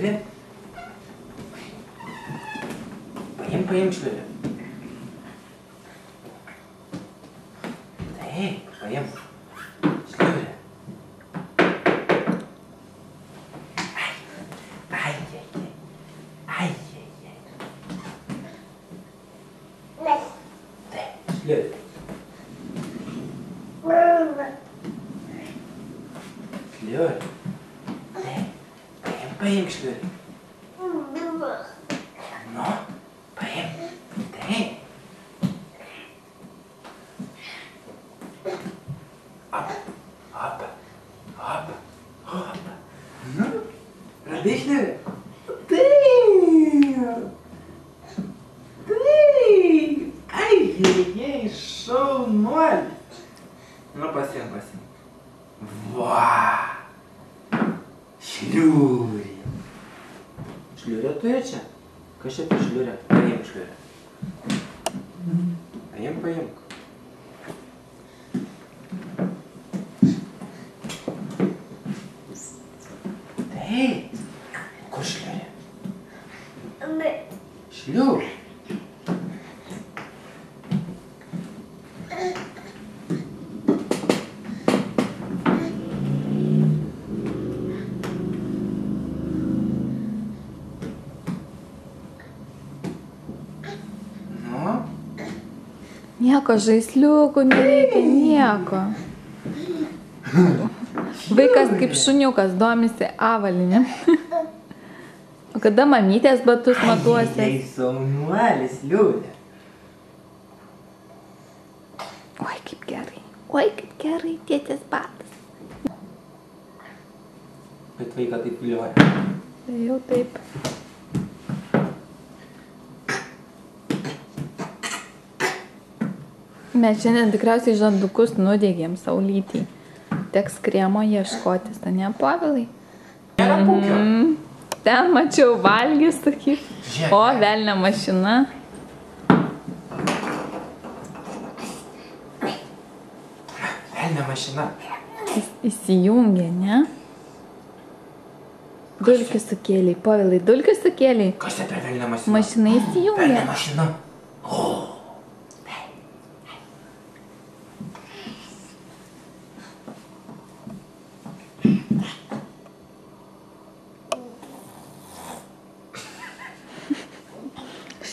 šliurį. Paimk šliurį. Taip, paimk šliurį. Ai. Taip, šliurį. Šliurį. Taip, paimk šliurį. Nu, paimk. Taip. Op. Nu, radai šliurį? Taip. Ai, šaunuolis. Nu, pasiimk. Va. Šliurį. Šliurė turi čia? Kas čia per šliurė? Paimk šliurę. Paimk. Taip. Kur šliurė? Šliurė. Nieko žaisliukų nereikia, nieko. Vaikas kaip šuniukas domisi avalynėm. O kada mamytės batus matuosi? Ai, saunuolis, liūdė. Oi, kaip gerai, tėtės batas. Bet vaiką taip vilioja. Tai jau taip. Mes šiandien tikriausiai žandukus nudegėm saulytį. Teks kremo ieškotis, ta ne, Povilai? Nėra pūkio. Ten mačiau valgys tokį. O, velnė mašina. Velnė mašina. Įsijungė, ne? Dulkių sukėliai, Povilai, dulkių sukėliai. Kas čia per velnė mašina? Mašina įsijungė. Velnė mašina. O.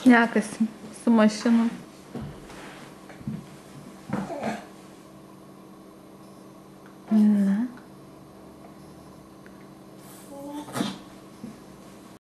Šnekasi su mašinu.